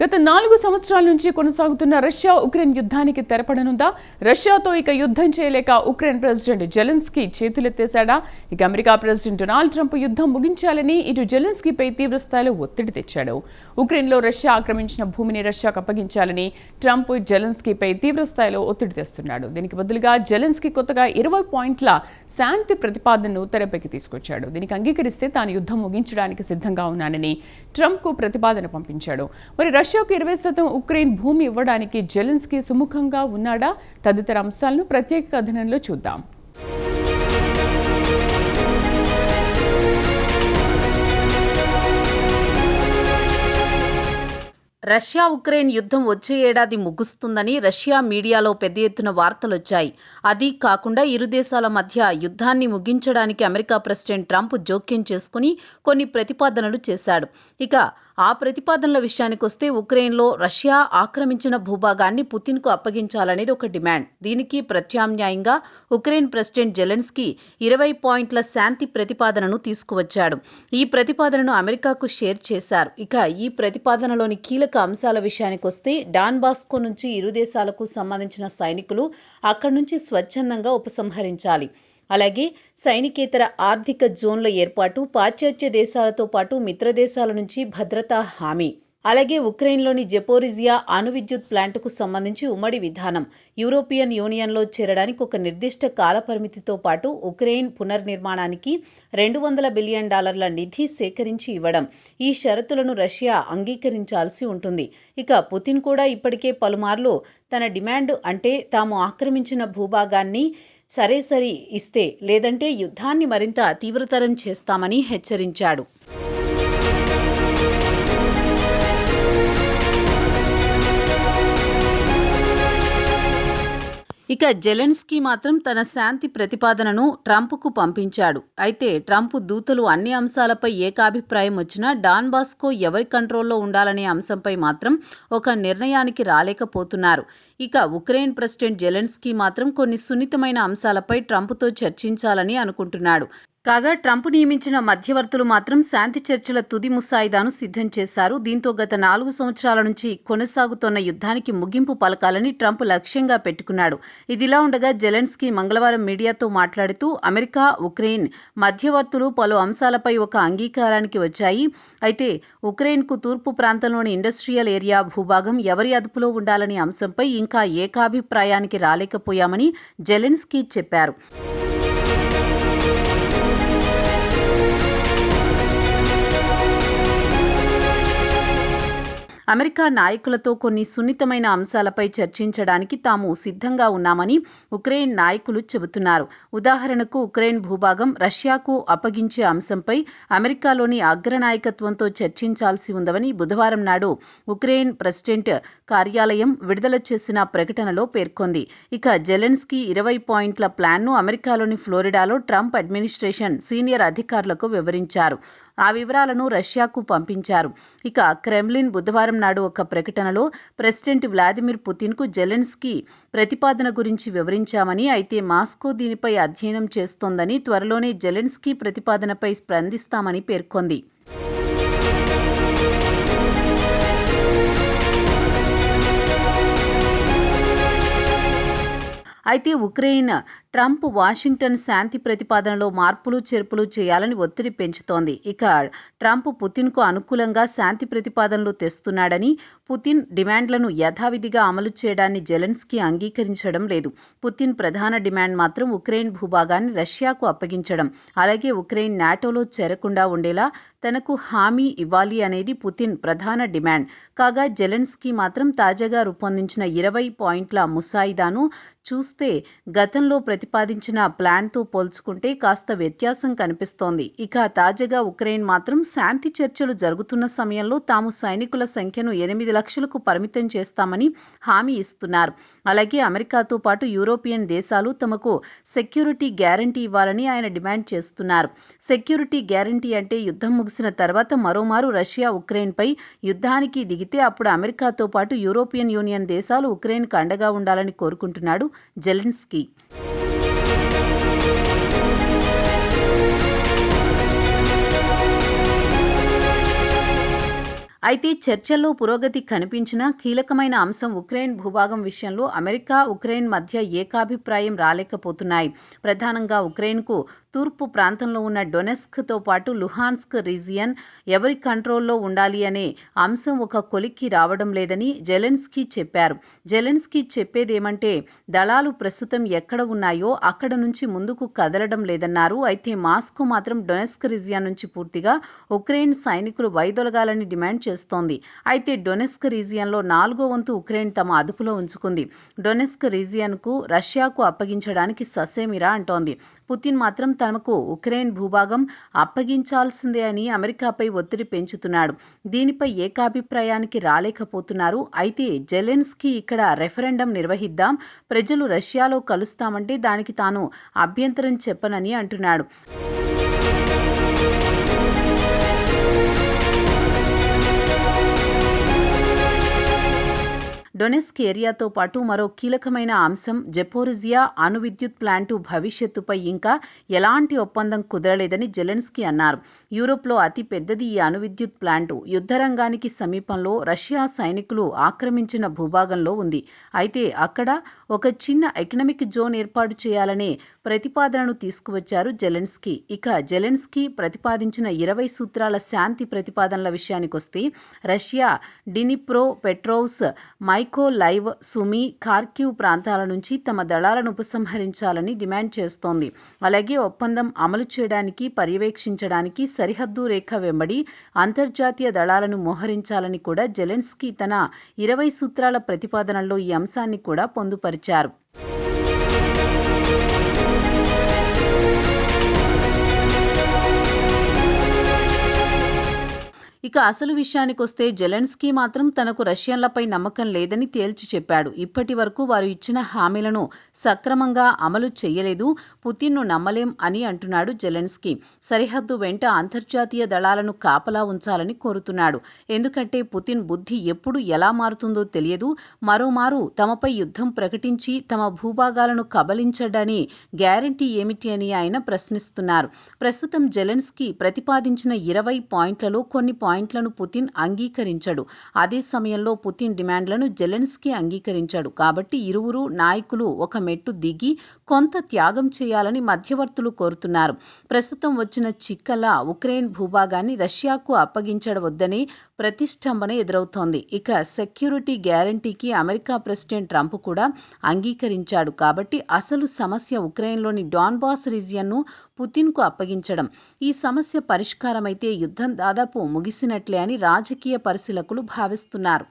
గత 4 సంవత్సరాల నుంచి కొనసాగుతున్న రష్యా ఉక్రెయిన్ యుద్ధానికి తెరపడనుందా? రష్యాతో ఇక యుద్ధం చేయలేక ఉక్రెయిన్ ప్రెసిడెంట్ జెలెన్స్కీ చేతులెత్తేశాడా? ఇక అమెరికా ప్రెసిడెంట్ డొనాల్డ్ ట్రంప్ యుద్ధం ముగించాలని ఇటు జెలెన్స్కీపై తీవ్రస్థాయిలో ఒత్తిడి తెచ్చాడు. ఉక్రెయిన్లో రష్యా ఆక్రమించిన భూమిని రష్యాకు అప్పగించాలని ట్రంప్ జెలెన్స్కీపై తీవ్రస్థాయిలో ఒత్తిడి తెస్తున్నాడు. దీనికి బదులుగా జెలెన్స్కీ కొత్తగా 20 పాయింట్ల శాంతి ప్రతిపాదనను తెరపైకి తీసుకొచ్చాడు. దీనికి అంగీకరిస్తే తాను యుద్ధం ముగించడానికి సిద్ధంగా ఉన్నానని ట్రంప్కు ప్రతిపాదన పంపించాడు. మరి రష్యాకు 20% ఉక్రెయిన్ భూమి ఇవ్వడానికి జెలెన్స్కీ సుముఖంగా ఉన్నాడా? తదితర అంశాలను ప్రత్యేక కథనంలో చూద్దాం. రష్యా ఉక్రెయిన్ యుద్ధం వచ్చే ఏడాది ముగుస్తుందని రష్యా మీడియాలో పెద్ద ఎత్తున వార్తలొచ్చాయి. అది కాకుండా ఇరు దేశాల మధ్య యుద్ధాన్ని ముగించడానికి అమెరికా ప్రెసిడెంట్ ట్రంప్ జోక్యం చేసుకుని కొన్ని ప్రతిపాదనలు చేశాడు. ఇక ఆ ప్రతిపాదనల విషయానికొస్తే ఉక్రెయిన్లో రష్యా ఆక్రమించిన భూభాగాన్ని పుతిన్కు అప్పగించాలనేది ఒక డిమాండ్. దీనికి ప్రత్యామ్నాయంగా ఉక్రెయిన్ ప్రెసిడెంట్ జెలెన్స్కీ 20 పాయింట్ల శాంతి ప్రతిపాదనను తీసుకువచ్చాడు. ఈ ప్రతిపాదనను అమెరికాకు షేర్ చేశారు. ఇక ఈ ప్రతిపాదనలోని కీలక అంశాల విషయానికొస్తే డాన్బాస్కో నుంచి ఇరు దేశాలకు సంబంధించిన సైనికులు అక్కడి నుంచి స్వచ్ఛందంగా ఉపసంహరించాలి. అలాగే సైనికేతర ఆర్థిక జోన్ల ఏర్పాటు, పాశ్చాత్య దేశాలతో పాటు మిత్ర దేశాల నుంచి భద్రతా హామీ, అలాగే ఉక్రెయిన్లోని జెపోరిజియా అణు విద్యుత్ ప్లాంటుకు సంబంధించి ఉమ్మడి విధానం, యూరోపియన్ యూనియన్లో చేరడానికి ఒక నిర్దిష్ట కాలపరిమితితో పాటు ఉక్రెయిన్ పునర్నిర్మాణానికి $200 బిలియన్ నిధి సేకరించి ఇవ్వడం. ఈ షరతులను రష్యా అంగీకరించాల్సి ఉంటుంది. ఇక పుతిన్ కూడా ఇప్పటికే పలుమార్లు తన డిమాండ్ అంటే తాము ఆక్రమించిన భూభాగాన్ని సరే ఇస్తే లేదంటే యుద్ధాన్ని మరింత తీవ్రతరం చేస్తామని హెచ్చరించాడు. ఇక జెలెన్స్కీ మాత్రం తన శాంతి ప్రతిపాదనను ట్రంప్కు పంపించాడు. అయితే ట్రంప్ దూతలు అన్ని అంశాలపై ఏకాభిప్రాయం వచ్చినా డాన్బాస్కో ఎవరి కంట్రోల్లో ఉండాలనే అంశంపై మాత్రం ఒక నిర్ణయానికి రాలేకపోతున్నారు. ఇక ఉక్రెయిన్ ప్రెసిడెంట్ జెలెన్స్కీ మాత్రం కొన్ని సున్నితమైన అంశాలపై ట్రంప్తో చర్చించాలని అనుకుంటున్నాడు. కాగా ట్రంప్ నియమించిన మధ్యవర్తులు మాత్రం శాంతి చర్చల తుది ముసాయిదాను సిద్ధం చేశారు. దీంతో గత 4 సంవత్సరాల నుంచి కొనసాగుతోన్న యుద్ధానికి ముగింపు పలకాలని ట్రంప్ లక్ష్యంగా పెట్టుకున్నాడు. ఇదిలా ఉండగా జెలెన్స్కీ మంగళవారం మీడియాతో మాట్లాడుతూ అమెరికా, ఉక్రెయిన్ మధ్యవర్తులు పలు అంశాలపై ఒక అంగీకారానికి వచ్చాయి. అయితే ఉక్రెయిన్కు తూర్పు ప్రాంతంలోని ఇండస్ట్రియల్ ఏరియా భూభాగం ఎవరి అదుపులో ఉండాలనే అంశంపై ఇంకా ఏకాభిప్రాయానికి రాలేకపోయామని జెలెన్స్కీ చెప్పారు. అమెరికా నాయకులతో కొన్ని సున్నితమైన అంశాలపై చర్చించడానికి తాము సిద్ధంగా ఉన్నామని ఉక్రెయిన్ నాయకులు చెబుతున్నారు. ఉదాహరణకు ఉక్రెయిన్ భూభాగం రష్యాకు అప్పగించే అంశంపై అమెరికాలోని అగ్రనాయకత్వంతో చర్చించాల్సి ఉందని బుధవారం నాడు ఉక్రెయిన్ ప్రెసిడెంట్ కార్యాలయం విడుదల చేసిన ప్రకటనలో పేర్కొంది. ఇక జెలెన్స్కీ 20 పాయింట్ల ప్లాన్ను అమెరికాలోని ఫ్లోరిడాలో ట్రంప్ అడ్మినిస్ట్రేషన్ సీనియర్ అధికారులకు వివరించారు. ఆ వివరాలను రష్యాకు పంపించారు. ఇక క్రెమ్లిన్ బుధవారం నాడు ఒక ప్రకటనలో ప్రెసిడెంట్ వ్లాదిమిర్ పుతిన్కు జెలెన్స్కీ ప్రతిపాదన గురించి వివరించామని, అయితే మాస్కో దీనిపై అధ్యయనం చేస్తోందని, త్వరలోనే జెలెన్స్కీ ప్రతిపాదనపై స్పందిస్తామని పేర్కొంది. అయితే ఉక్రెయిన్ ట్రంప్ వాషింగ్టన్ శాంతి ప్రతిపాదనలో మార్పులు చేర్పులు చేయాలని ఒత్తిడి పెంచుతోంది. ఇక ట్రంప్ పుతిన్కు అనుకూలంగా శాంతి ప్రతిపాదనలు తెస్తున్నాడని, పుతిన్ డిమాండ్లను యథావిధిగా అమలు చేయడాన్ని జెలెన్స్కీ అంగీకరించడం లేదు. పుతిన్ ప్రధాన డిమాండ్ మాత్రం ఉక్రెయిన్ భూభాగాన్ని రష్యాకు అప్పగించడం, అలాగే ఉక్రెయిన్ నాటోలో చేరకుండా ఉండేలా తనకు హామీ ఇవ్వాలి అనేది పుతిన్ ప్రధాన డిమాండ్. కాగా జెలెన్స్కీ మాత్రం తాజాగా రూపొందించిన 20 పాయింట్ల ముసాయిదాను చూస్తే గతంలో ప్రతిపాదించిన ప్లాన్తో పోల్చుకుంటే కాస్త వ్యత్యాసం కనిపిస్తోంది. ఇక తాజాగా ఉక్రెయిన్ మాత్రం శాంతి చర్చలు జరుగుతున్న సమయంలో తాము సైనికుల సంఖ్యను 8 లక్షలకు పరిమితం చేస్తామని హామీ ఇస్తున్నారు. అలాగే అమెరికాతో పాటు యూరోపియన్ దేశాలు తమకు సెక్యూరిటీ గ్యారంటీ ఇవ్వాలని ఆయన డిమాండ్ చేస్తున్నారు. సెక్యూరిటీ గ్యారంటీ అంటే యుద్ధం ముగిసిన తర్వాత మరోమారు రష్యా ఉక్రెయిన్పై యుద్ధానికి దిగితే అప్పుడు అమెరికాతో పాటు యూరోపియన్ యూనియన్ దేశాలు ఉక్రెయిన్కు అండగా ఉండాలని కోరుకుంటున్నాడు జెలెన్స్కీ. అయితే చర్చల్లో పురోగతి కనిపించినా కీలకమైన అంశం ఉక్రెయిన్ భూభాగం విషయంలో అమెరికా, ఉక్రెయిన్ మధ్య ఏకాభిప్రాయం రాలేకపోతున్నాయి. ప్రధానంగా ఉక్రెయిన్కు తూర్పు ప్రాంతంలో ఉన్న డొనెస్క్తో పాటు లుహాన్స్క్ రీజియన్ ఎవరి కంట్రోల్లో ఉండాలి అనే అంశం ఒక కొలిక్కి రావడం లేదని జెలెన్స్కీ చెప్పారు. జెలెన్స్కీ చెప్పేదేమంటే దళాలు ప్రస్తుతం ఎక్కడ ఉన్నాయో అక్కడ నుంచి ముందుకు కదలడం లేదన్నారు. అయితే మాస్కో మాత్రం డొనెస్క్ రీజియన్ నుంచి పూర్తిగా ఉక్రెయిన్ సైనికులు వైదొలగాలని డిమాండ్ చేస్తోంది. అయితే డొనెస్క్ రీజియన్లో 4వ వంతు ఉక్రెయిన్ తమ అదుపులో ఉంచుకుంది. డొనెస్క్ రీజియన్కు రష్యాకు అప్పగించడానికి ససేమిరా అంటోంది. పుతిన్ మాత్రం తమకు ఉక్రెయిన్ భూభాగం అప్పగించాల్సిందే అని అమెరికాపై ఒత్తిడి పెంచుతున్నాడు. దీనిపై ఏకాభిప్రాయానికి రాలేకపోతున్నారు. అయితే జెలెన్స్కీ ఇక్కడ రెఫరెండం నిర్వహిద్దాం, ప్రజలు రష్యాలో కలుస్తామంటే దానికి తాను అభ్యంతరం చెప్పనని అంటున్నాడు. డొనెస్క్ ఏరియాతో పాటు మరో కీలకమైన అంశం జపోరిజియా అణు విద్యుత్ ప్లాంటు భవిష్యత్తుపై ఇంకా ఎలాంటి ఒప్పందం కుదరలేదని జెలెన్స్కీ అన్నారు. యూరోప్లో అతి పెద్దది ఈ అణు విద్యుత్ ప్లాంటు యుద్ధరంగానికి సమీపంలో రష్యా సైనికులు ఆక్రమించిన భూభాగంలో ఉంది. అయితే అక్కడ ఒక చిన్న ఎకనామిక్ జోన్ ఏర్పాటు చేయాలనే ప్రతిపాదనను తీసుకువచ్చారు జెలెన్స్కీ. ఇక జెలెన్స్కీ ప్రతిపాదించిన 20 సూత్రాల శాంతి ప్రతిపాదనల విషయానికొస్తే రష్యా డినిప్రో పెట్రోవ్స్, మైకోలైవ్, సుమి, ఖార్కివ్ ప్రాంతాల నుంచి తమ దళాలను ఉపసంహరించాలని డిమాండ్ చేస్తోంది. అలాగే ఒప్పందం అమలు చేయడానికి, పర్యవేక్షించడానికి సరిహద్దు రేఖ వెంబడి అంతర్జాతీయ దళాలను మోహరించాలని కూడా జెలెన్స్కీ తన 20 సూత్రాల ప్రతిపాదనలో ఈ అంశాన్ని కూడా పొందుపరిచారు. ఇక అసలు విషయానికొస్తే జెలెన్స్కీ మాత్రం తనకు రష్యన్లపై నమ్మకం లేదని తేల్చి చెప్పాడు. ఇప్పటి వరకు వారు ఇచ్చిన హామీలను సక్రమంగా అమలు చేయలేదు, పుతిన్ను నమ్మలేం అని అంటున్నాడు జెలెన్స్కీ. సరిహద్దు వెంట అంతర్జాతీయ దళాలను కాపలా ఉంచాలని కోరుతున్నాడు. ఎందుకంటే పుతిన్ బుద్ధి ఎప్పుడు ఎలా మారుతుందో తెలియదు. మరోమారు తమపై యుద్ధం ప్రకటించి తమ భూభాగాలను కబలించడని గ్యారంటీ ఏమిటి అని ఆయన ప్రశ్నిస్తున్నారు. ప్రస్తుతం జెలెన్స్కీ ప్రతిపాదించిన 20 పాయింట్లలో కొన్ని పాయింట్లను పుతిన్ అంగీకరించాడు. అదే సమయంలో పుతిన్ డిమాండ్లను జెలెన్స్కీ అంగీకరించాడు. కాబట్టి ఇరువురు నాయకులు ఒక మెట్టు దిగి కొంత త్యాగం చేయాలని మధ్యవర్తులు కోరుతున్నారు. ప్రస్తుతం వచ్చిన చిక్కలా ఉక్రెయిన్ భూభాగాన్ని రష్యాకు అప్పగించవద్దనే ప్రతిష్టంభన ఎదురవుతోంది. ఇక సెక్యూరిటీ గ్యారంటీకి అమెరికా ప్రెసిడెంట్ ట్రంప్ కూడా అంగీకరించాడు. కాబట్టి అసలు సమస్య ఉక్రెయిన్లోని డాన్బాస్ రీజియన్ను పుతిన్కు అప్పగించడం. ఈ సమస్య పరిష్కారమైతే యుద్ధం దాదాపు ముగిసినట్లే అని రాజకీయ పరిశీలకులు భావిస్తున్నారు.